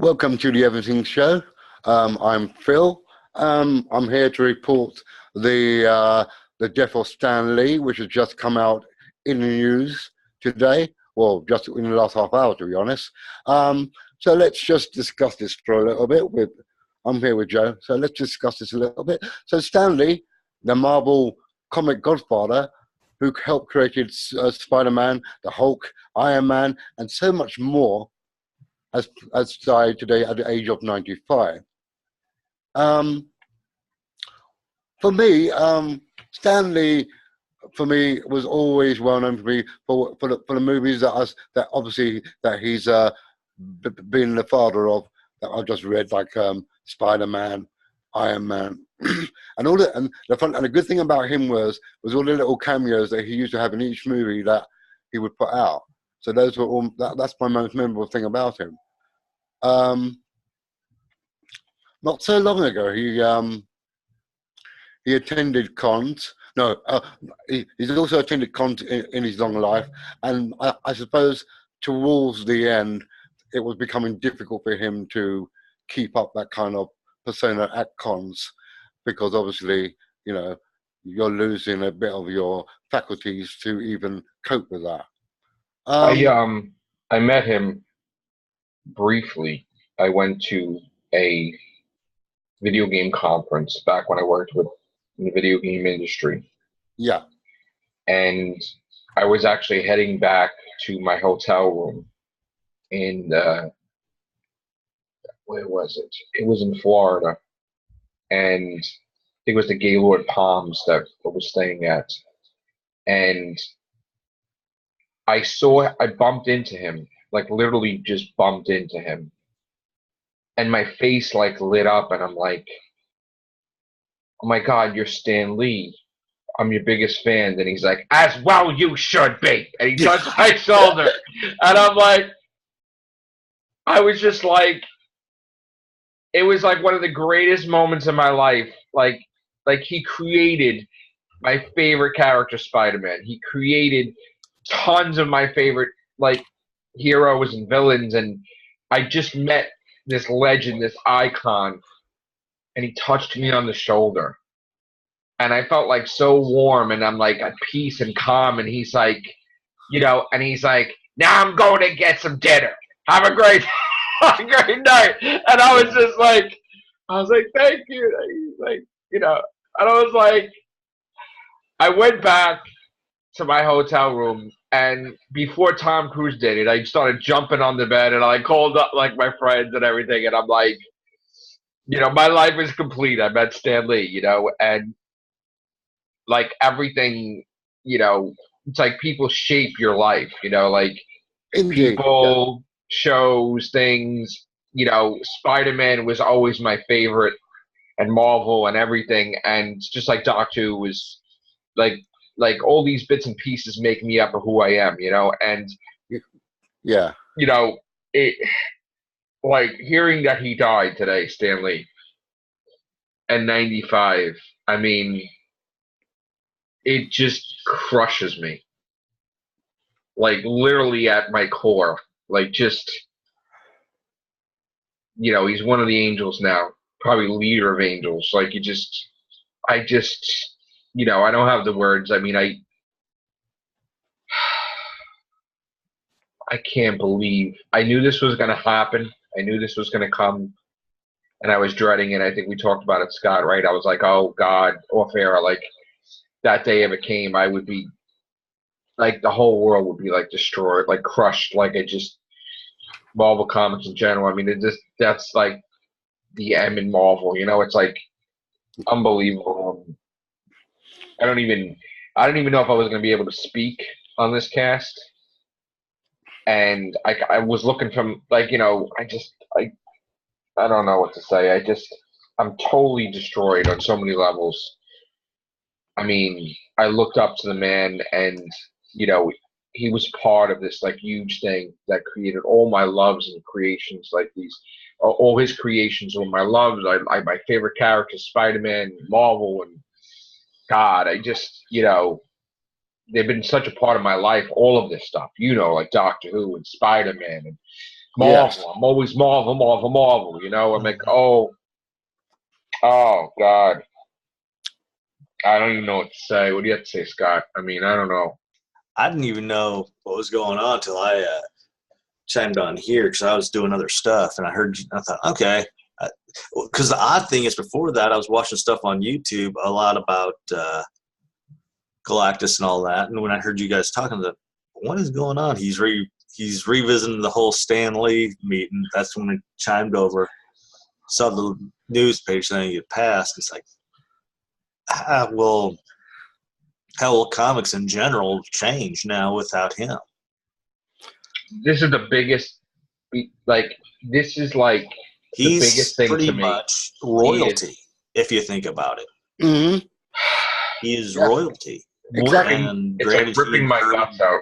Welcome to the Everything Show. I'm Phil. I'm here to report the death of Stan Lee, which has just come out in the news today. Well, just in the last half hour, to be honest. So let's just discuss this for a little bit. I'm here with Joe, so let's discuss this a little bit. So Stan Lee, the Marvel comic godfather, who helped created Spider-Man, the Hulk, Iron Man, and so much more, has died today at the age of 95. Um, for me, Stanley, for me, was always well known for me for the movies that obviously that he's been the father of, that I just read, like Spider-Man, Iron Man, and all that. And the fun and the good thing about him was all the little cameos that he used to have in each movie that he would put out. So those were all. That's my most memorable thing about him. Um, Not so long ago, he attended cons. No, he's also attended cons in his long life, and I suppose towards the end, it was becoming difficult for him to keep up that kind of persona at cons, because obviously, you know, you're losing a bit of your faculties to even cope with that. I Um, um I met him briefly. I went to a video game conference back when I worked with in the video game industry, yeah, and I was actually heading back to my hotel room in where was it? It was in Florida, and it was the Gaylord Palms that I was staying at, and I bumped into him, like literally just bumped into him, and my face like lit up, and I'm like, oh my God, you're Stan Lee. I'm your biggest fan. And he's like, as well you should be. And he touched my shoulder. And I'm like, I was just like, it was like one of the greatest moments of my life. Like he created my favorite character, Spider-Man. He created tons of my favorite like heroes and villains. And I just met this legend, this icon, and he touched me on the shoulder. And I felt like so warm, and I'm like at peace and calm. And he's like, and he's like, now I'm going to get some dinner. Have a great, have a great night. And I was like, thank you. And he's like, and I was like, I went back to my hotel room, and before Tom Cruise did it, I started jumping on the bed, and I called up like my friends and everything, and I'm like, my life is complete. I met Stan Lee, and like everything, it's like people shape your life, like indeed, yeah, people, shows, things, Spider-Man was always my favorite, and Marvel and everything. And just like Doctor Who was like, all these bits and pieces make me up of who I am, and, yeah. it, like hearing that he died today, Stanley, at 95, I mean, it just crushes me, like literally at my core. Like just, he's one of the angels now, probably leader of angels. Like I just, I don't have the words. I mean, I can't believe I knew this was going to happen. I knew this was going to come, and I was dreading it. I think we talked about it, Scott, right? I was like, oh God, off air, like that day if it came, I would be like the whole world would be like destroyed, like crushed, like it just Marvel comics in general. I mean, that's like the M in Marvel. It's like unbelievable. I don't even I don't even know if I was going to be able to speak on this cast, and I was looking from like I don't know what to say. I'm totally destroyed on so many levels. I mean, I looked up to the man, and you know, he was part of this like huge thing that created all my loves and creations. Like these, all his creations were my loves. My favorite characters, Spider-Man, Marvel, and God. I just, they've been such a part of my life. All of this stuff, like Doctor Who and Spider-Man, and Yes. Marvel. I'm always Marvel, Marvel, Marvel. You know, I'm like, oh God. I don't even know what to say. What do you have to say, Scott? I mean, I don't know. I didn't even know what was going on until I chimed on here because I was doing other stuff, and I heard. I thought, okay, because the odd thing is, before that, I was watching stuff on YouTube a lot about Galactus and all that, and when I heard you guys talking, I thought, what is going on? He's revisiting the whole Stan Lee meeting. That's when it chimed over. Saw the news page, then it passed. It's like, how will comics in general change now without him? This is the biggest, like, this is like the biggest thing to me. He's pretty much royalty, if you think about it. Mm-hmm. He is royalty. Exactly. And It's like ripping my guts out.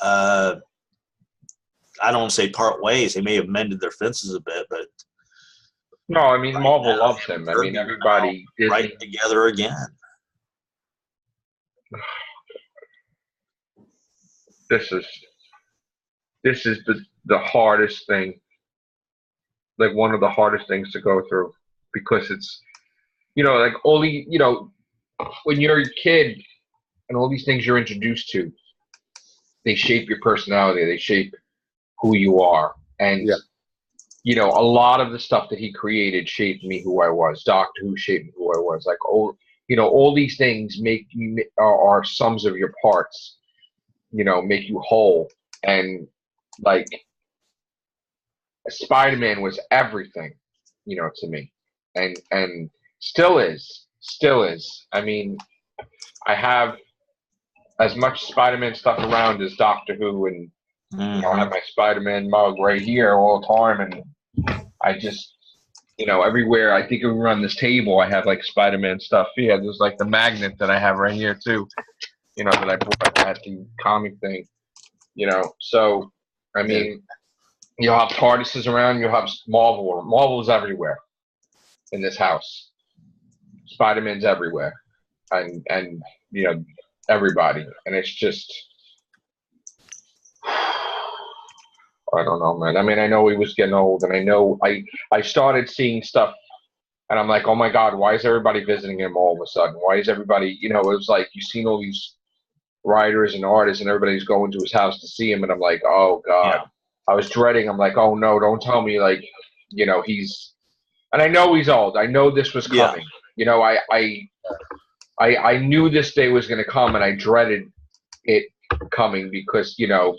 I don't want to say part ways. They may have mended their fences a bit, but no, I mean, right Marvel now, loves him. I mean, everybody right together again. This is the hardest thing, like one of the hardest things to go through, because it's, you know, like only, you know, when you're a kid and all these things you're introduced to, they shape your personality, they shape who you are. And Yeah. you know, a lot of the stuff that he created shaped me who I was. Doctor Who shaped me who I was. Like, oh, you know, all these things make you are sums of your parts. You know, make you whole. And like, Spider-Man was everything, you know, to me, and still is. I mean, I have as much Spider-Man stuff around as Doctor Who, and you know, I have my Spider-Man mug right here all the time, and I just, you know, everywhere I think around this table, I have like Spider-Man stuff here. There's like the magnet that I have right here too, you know, that I bought at the comic thing, you know. So, I mean, you'll have TARDISes around, you'll have Marvel. Marvel's everywhere in this house. Spider-Man's everywhere, and you know, everybody, and it's just, I don't know, man. I mean, I know he was getting old, and I know I started seeing stuff, and I'm like, oh my God, why is everybody visiting him all of a sudden? Why is everybody, you know, it was like you've seen all these writers and artists, and everybody's going to his house to see him, and I'm like, oh God. Yeah. I was dreading. I'm like, oh no, don't tell me, like, you know, he's, and I know he's old. I know this was coming. Yeah. You know, I knew this day was going to come, and I dreaded it coming because, you know,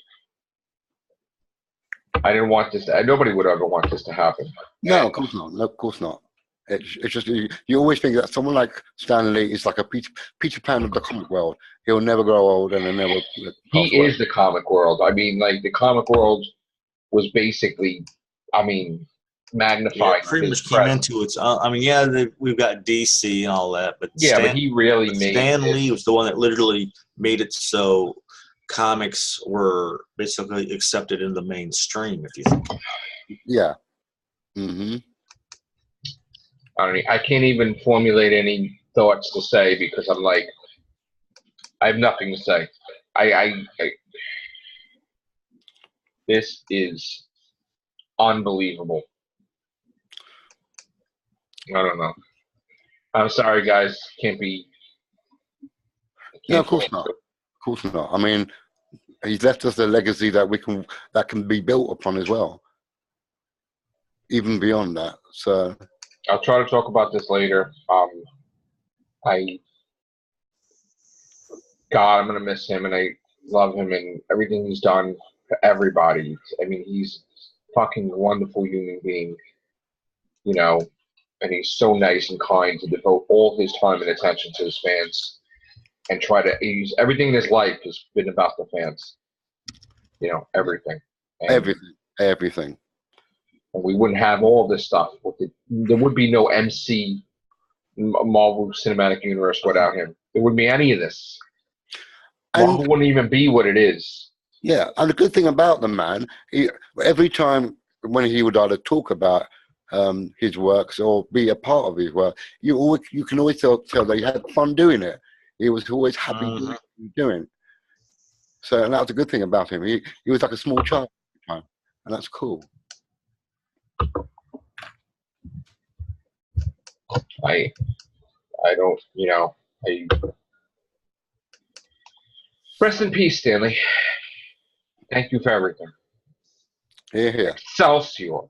I didn't want this to, nobody would ever want this to happen. No, of course not. No, of course not. It's just, you always think that someone like Stan Lee is like a Peter Pan of the comic world. He'll never grow old, and he'll never. He is the comic world. I mean, like, the comic world was basically, I mean, magnified. Yeah, it pretty much came into its own. I mean, yeah, we've got DC and all that, but yeah, but he really made Stan Lee was the one that literally made it so comics were basically accepted in the mainstream, if you think about it. Yeah. Mm-hmm. I can't even formulate any thoughts to say because I'm like, I have nothing to say. I this is unbelievable. I don't know. I'm sorry, guys. Can't No, of course not. Of course not. I mean, he's left us a legacy that can be built upon as well, even beyond that. So I'll try to talk about this later. I'm gonna miss him, and I love him and everything he's done for everybody. I mean, he's fucking wonderful human being, you know, and he's so nice and kind to devote all his time and attention to his fans and try to use everything in his life has been about the fans, you know, everything. And everything. And we wouldn't have all this stuff. There would be no MC Marvel Cinematic Universe without him. There wouldn't be any of this. Marvel wouldn't even be what it is. Yeah, and the good thing about the man, every time when he would either talk about his works or be a part of his work, you can always tell that he had fun doing it. He was always happy doing what he was doing. So, and that was a good thing about him. He was like a small child at the time. and that's cool. I don't, rest in peace, Stanley. Thank you for everything. Here, here. Excelsior.